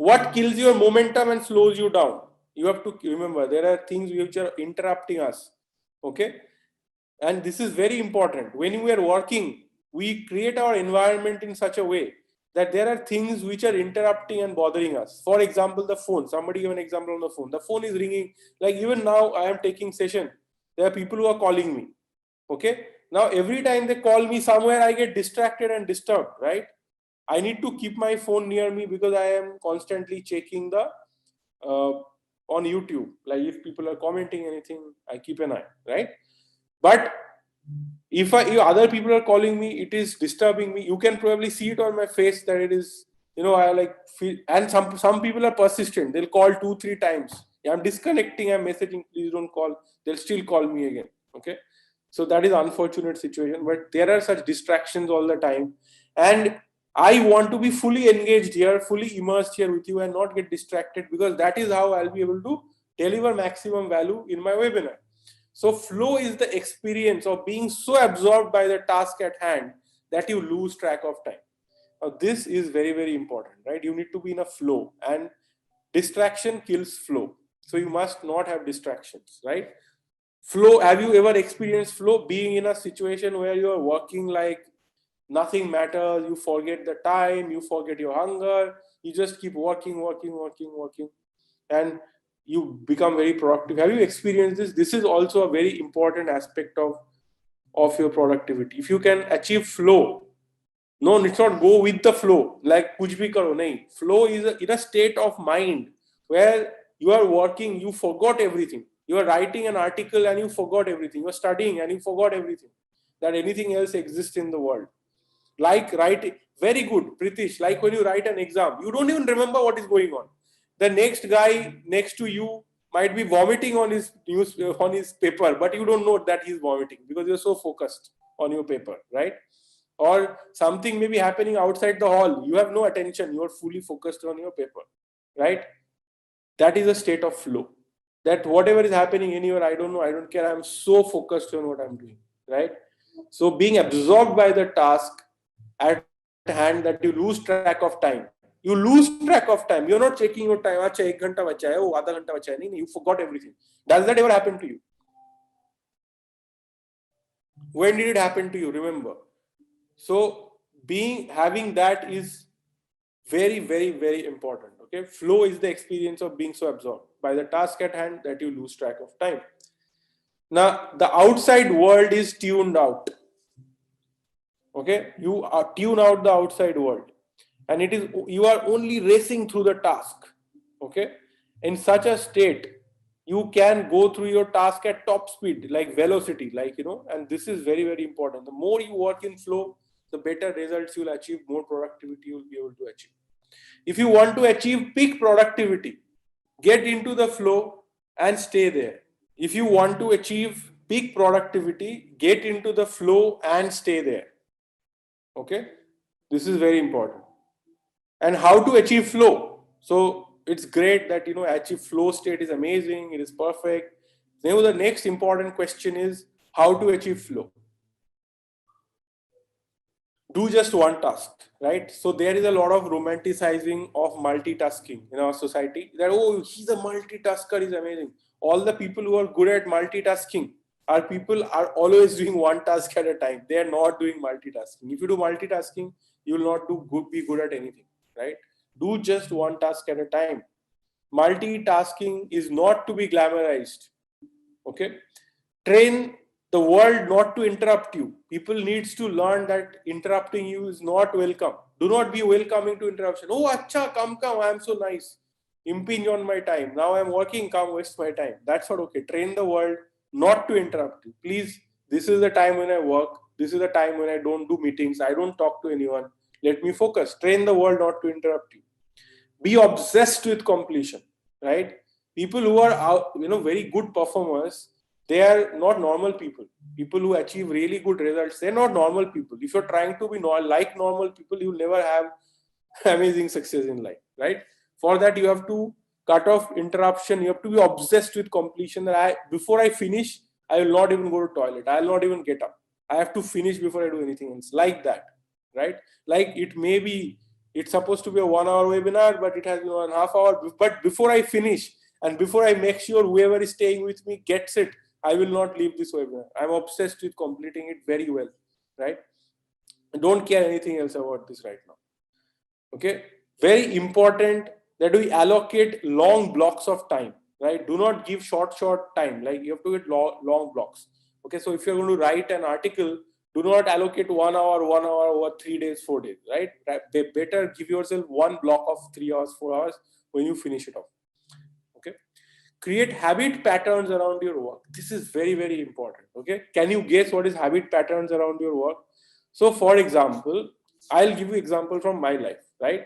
What kills your momentum and slows you down? You have to remember there are things which are interrupting us. Okay, and this is very important. When we are working, we create our environment in such a way that there are things which are interrupting and bothering us. For example, the phone. Somebody give an example on the phone. The phone is ringing. Like even now, I am taking session. There are people who are calling me. Okay. Now every time they call me somewhere, I get distracted and disturbed. Right. I need to keep my phone near me because I am constantly checking the on YouTube. Like if people are commenting anything, I keep an eye. Right. But if other people are calling me, it is disturbing me. You can probably see it on my face that it is, I like feel. And some people are persistent. They'll call 2-3 times. Yeah, I'm disconnecting, I'm messaging, please don't call. They'll still call me again. Okay, so that is unfortunate situation, but there are such distractions all the time, and I want to be fully engaged here, fully immersed here with you, and not get distracted, because that is how I'll be able to deliver maximum value in my webinar. So flow is the experience of being so absorbed by the task at hand that you lose track of time. Now this is very, very important, right? You need to be in a flow, and distraction kills flow. So you must not have distractions, right? Flow, have you ever experienced flow? Being in a situation where you are working like nothing matters, you forget the time, you forget your hunger, you just keep working, and you become very productive. Have you experienced this? This is also a very important aspect of your productivity. If you can achieve flow, no, it's not go with the flow like kuch bhi karo, nahi. Flow is in a state of mind where you are working, you forgot everything. You are writing an article and you forgot everything. You are studying and you forgot everything, that anything else exists in the world. Like writing, very good, Pritish. Like when you write an exam, you don't even remember what is going on. The next guy next to you might be vomiting on his paper, but you don't know that he's vomiting because you're so focused on your paper, right? Or something may be happening outside the hall. You have no attention. You are fully focused on your paper, right? That is a state of flow. That whatever is happening anywhere, I don't know, I don't care. I'm so focused on what I'm doing, right? So being absorbed by the task at hand that you lose track of time. You lose track of time. You're not checking your time. Acha, 1 ghanta bacha hai, oh, आधा घंटा बचा है. नहीं, you forgot everything. Does that ever happen to you? When did it happen to you? Remember. So having that is very, very, very important. Okay, flow is the experience of being so absorbed by the task at hand that you lose track of time. Now the outside world is tuned out. Okay, you are tune out the outside world, and you are only racing through the task. Okay, in such a state, you can go through your task at top speed, like velocity, and this is very, very important. The more you work in flow, the better results you'll achieve, more productivity you'll be able to achieve. If you want to achieve peak productivity, get into the flow and stay there. If you want to achieve peak productivity, get into the flow and stay there. Okay, this is very important. And how to achieve flow? So it's great that achieve flow state is amazing, it is perfect. Now the next important question is how to achieve flow. Do just one task, right? So there is a lot of romanticizing of multitasking in our society, that he's a multitasker, is amazing. All the people who are good at multitasking are always doing one task at a time. They are not doing multitasking. If you do multitasking, you will not be good at anything, right? Do just one task at a time. Multitasking is not to be glamorized. Okay, train the world not to interrupt you. People needs to learn that interrupting you is not welcome. Do not be welcoming to interruption. Oh, acha, come, I am so nice. Impinge on my time. Now I am working, come waste my time. That's not okay. Train the world not to interrupt you. Please, this is the time when I work. This is the time when I don't do meetings. I don't talk to anyone. Let me focus. Train the world not to interrupt you. Be obsessed with completion, right? People who are very good performers, they are not normal people. People who achieve really good results, they're not normal people. If you're trying to be like normal people, you'll never have amazing success in life, right? For that, you have to cut off interruption. You have to be obsessed with completion. That before I finish, I will not even go to toilet. I will not even get up. I have to finish before I do anything else. Like that, right? Like it may be It's supposed to be a 1 hour webinar, but it has been 1.5 hours. But before I finish and before I make sure whoever is staying with me gets it, I will not leave this webinar. I'm obsessed with completing it very well, right? I don't care anything else about this right now. Okay, very important that we allocate long blocks of time, right? Do not give short time. Like, you have to get long blocks. Okay, so if you're going to write an article, do not allocate 1 hour over 3 days, 4 days, right? They better give yourself one block of 3 hours, 4 hours when you finish it off. Okay, create habit patterns around your work. This is very, very important. Okay, can you guess what is habit patterns around your work? So for example, I'll give you example from my life, right?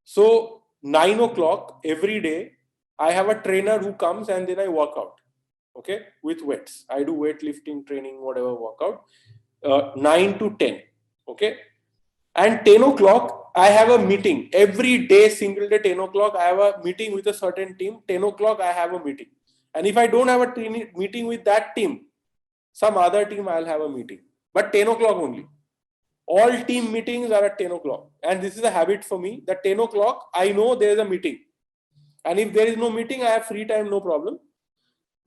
So 9 o'clock every day, I have a trainer who comes and then I work out, okay, with weights. I do weightlifting training, whatever workout, 9 to 10, okay. And 10 o'clock, I have a meeting every day, single day, 10 o'clock, I have a meeting with a certain team. 10 o'clock, I have a meeting. And if I don't have a meeting with that team, some other team, I'll have a meeting, but 10 o'clock only. All team meetings are at 10 o'clock. And this is a habit for me that 10 o'clock, I know there is a meeting. And if there is no meeting, I have free time, no problem.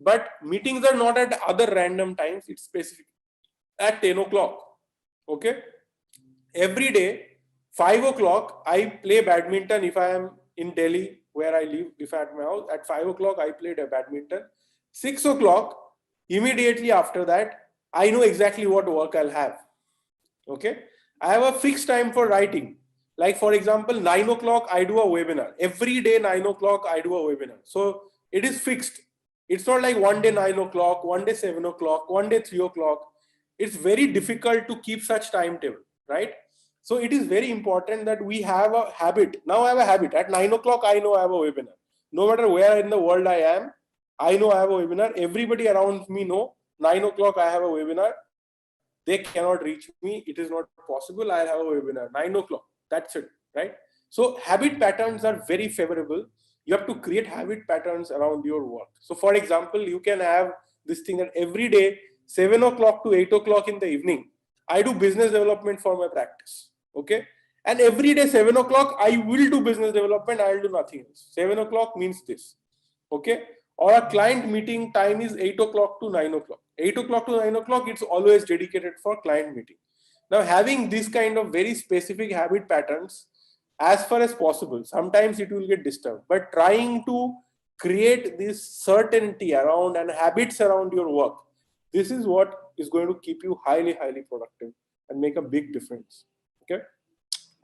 But meetings are not at other random times. It's specific at 10 o'clock. Okay. Every day, 5 o'clock, I play badminton. If I am in Delhi, where I live, if I'm at my house, at 5 o'clock, I played a badminton. 6 o'clock, immediately after that, I know exactly what work I'll have. Okay, I have a fixed time for writing. Like, for example, 9 o'clock, I do a webinar. Every day, 9 o'clock, I do a webinar. So it is fixed. It's not like one day 9 o'clock, one day 7 o'clock, one day 3 o'clock. It's very difficult to keep such timetable, right? So it is very important that we have a habit. Now I have a habit. At 9 o'clock, I know I have a webinar. No matter where in the world I am, I know I have a webinar. Everybody around me know 9 o'clock, I have a webinar. They cannot reach me. It is not possible. I'll have a webinar 9 o'clock. That's it, right? So habit patterns are very favorable. You have to create habit patterns around your work. So for example, you can have this thing that every day, 7 o'clock to 8 o'clock in the evening, I do business development for my practice. Okay. And every day, 7 o'clock, I will do business development. I'll do nothing else. 7 o'clock means this. Okay. Or a client meeting time is 8 o'clock to 9 o'clock. 8 o'clock to 9 o'clock, it's always dedicated for client meeting. Now, having this kind of very specific habit patterns as far as possible, sometimes it will get disturbed, but trying to create this certainty around and habits around your work, this is what is going to keep you highly, highly productive and make a big difference. Okay.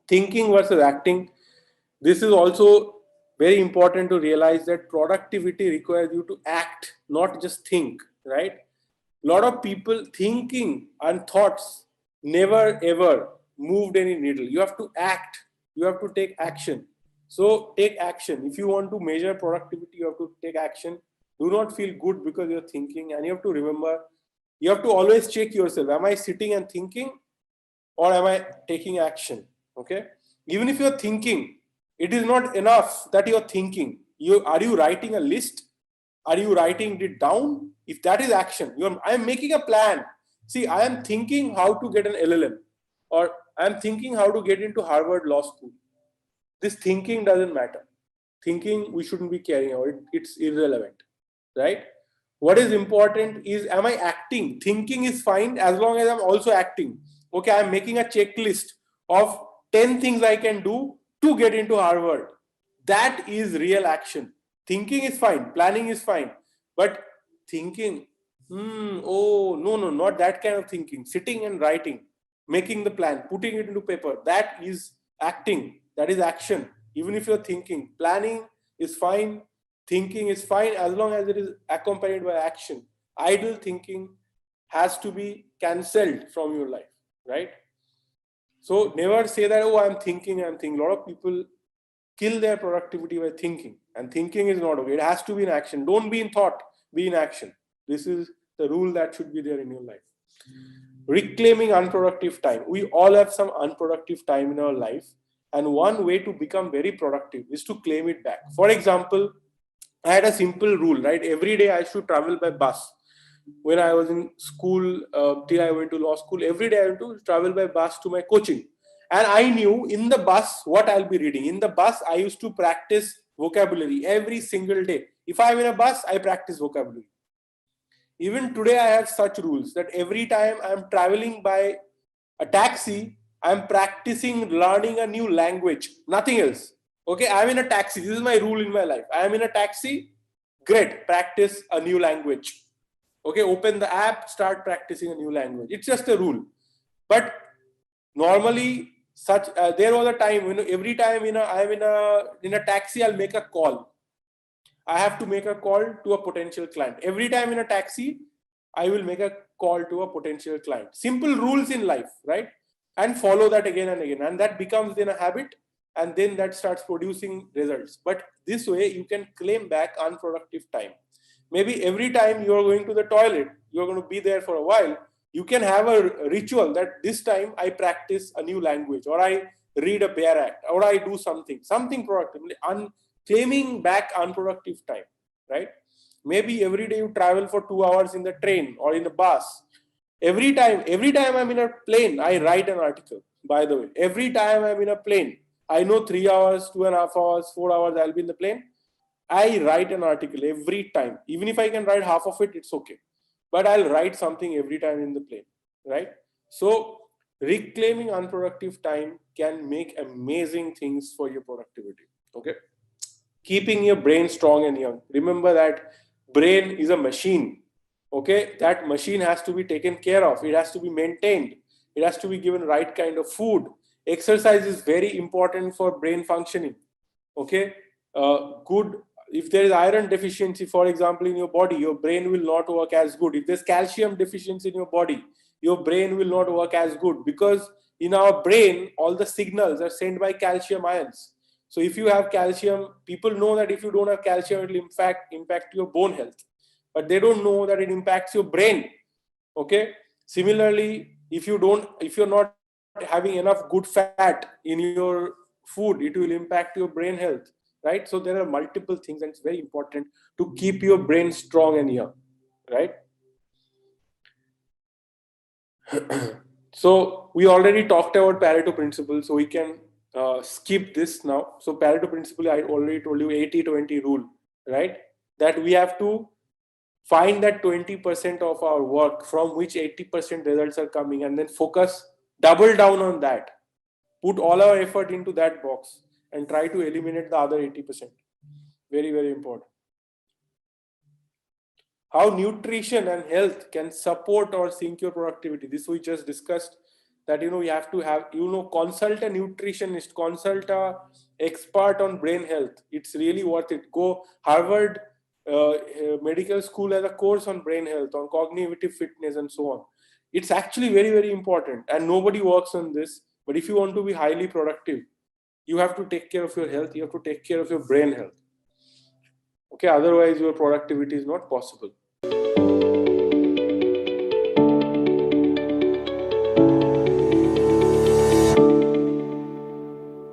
Thinking versus acting. This is also very important to realize that productivity requires you to act, not just think, right? A lot of people thinking and thoughts never ever moved any needle. You have to act. You have to take action. So take action. If you want to measure productivity, you have to take action. Do not feel good because you're thinking. And you have to remember, you have to always check yourself. Am I sitting and thinking, or am I taking action? Okay. Even if you're thinking, it is not enough that you're thinking. Are you writing a list? Are you writing it down? If that is action, I am making a plan. See, I am thinking how to get an LLM, or I am thinking how to get into Harvard Law School. This thinking doesn't matter. Thinking we shouldn't be carrying out. It's irrelevant, right? What is important is, am I acting? Thinking is fine as long as I'm also acting. Okay, I'm making a checklist of 10 things I can do to get into Harvard. That is real action. Thinking is fine, planning is fine, but thinking, oh, no, not that kind of thinking. Sitting and writing, making the plan, putting it into paper, that is acting, that is action. Even if you're thinking, planning is fine, thinking is fine as long as it is accompanied by action. Idle thinking has to be cancelled from your life, right? So never say that, oh, I'm thinking. A lot of people kill their productivity by thinking, and thinking is not okay. It has to be in action. Don't be in thought, be in action. This is the rule that should be there in your life. Reclaiming unproductive time. We all have some unproductive time in our life, and one way to become very productive is to claim it back. For example, I had a simple rule, right? Every day I should travel by bus. When I was in school, till I went to law school, every day I had to travel by bus to my coaching. And I knew in the bus what I'll be reading. In the bus, I used to practice vocabulary every single day. If I'm in a bus, I practice vocabulary. Even today, I have such rules that every time I'm traveling by a taxi, I'm practicing learning a new language, nothing else. Okay, I'm in a taxi. This is my rule in my life. I'm in a taxi, great, practice a new language. Okay, open the app, start practicing a new language. It's just a rule. But normally, such there was a time, every time I'm in a taxi, I'll make a call. I have to make a call to a potential client. Every time in a taxi, I will make a call to a potential client. Simple rules in life, right? And follow that again and again. And that becomes then a habit, and then that starts producing results. But this way, you can claim back unproductive time. Maybe every time you are going to the toilet, you're going to be there for a while. You can have a ritual that this time I practice a new language, or I read a Bear Act, or I do something productive. Claiming back unproductive time, right? Maybe every day you travel for 2 hours in the train or in the bus. Every time I'm in a plane, I write an article. By the way, every time I'm in a plane, I know 3 hours, 2.5 hours, 4 hours I'll be in the plane. I write an article every time. Even if I can write half of it, it's okay. But I'll write something every time in the plane, right? So reclaiming unproductive time can make amazing things for your productivity. Okay. Keeping your brain strong and young. Remember that brain is a machine. Okay, that machine has to be taken care of. It has to be maintained. It has to be given right kind of food. Exercise is very important for brain functioning. Okay, good. If there is iron deficiency, for example, in your body, your brain will not work as good. If there's calcium deficiency in your body, your brain will not work as good, because in our brain, all the signals are sent by calcium ions. So if you have calcium, people know that if you don't have calcium, it will impact your bone health, but they don't know that it impacts your brain. Okay. Similarly, if you're not having enough good fat in your food, it will impact your brain health, right? So there are multiple things, and it's very important to keep your brain strong and young, right? So we already talked about Pareto principle, so we can skip this now. So Pareto principle, I already told you, 80-20 rule, right? That we have to find that 20% of our work from which 80% results are coming, and then focus, double down on that, put all our effort into that box, and try to eliminate the other 80%. Very, very important. How nutrition and health can support or sink your productivity. This we just discussed, that you have to have, consult a nutritionist, consult a expert on brain health. It's really worth it. Go Harvard medical school has a course on brain health, on cognitive fitness, and so on. It's actually very, very important, and nobody works on this. But if you want to be highly productive, you have to take care of your health. You have to take care of your brain health. Okay, otherwise your productivity is not possible.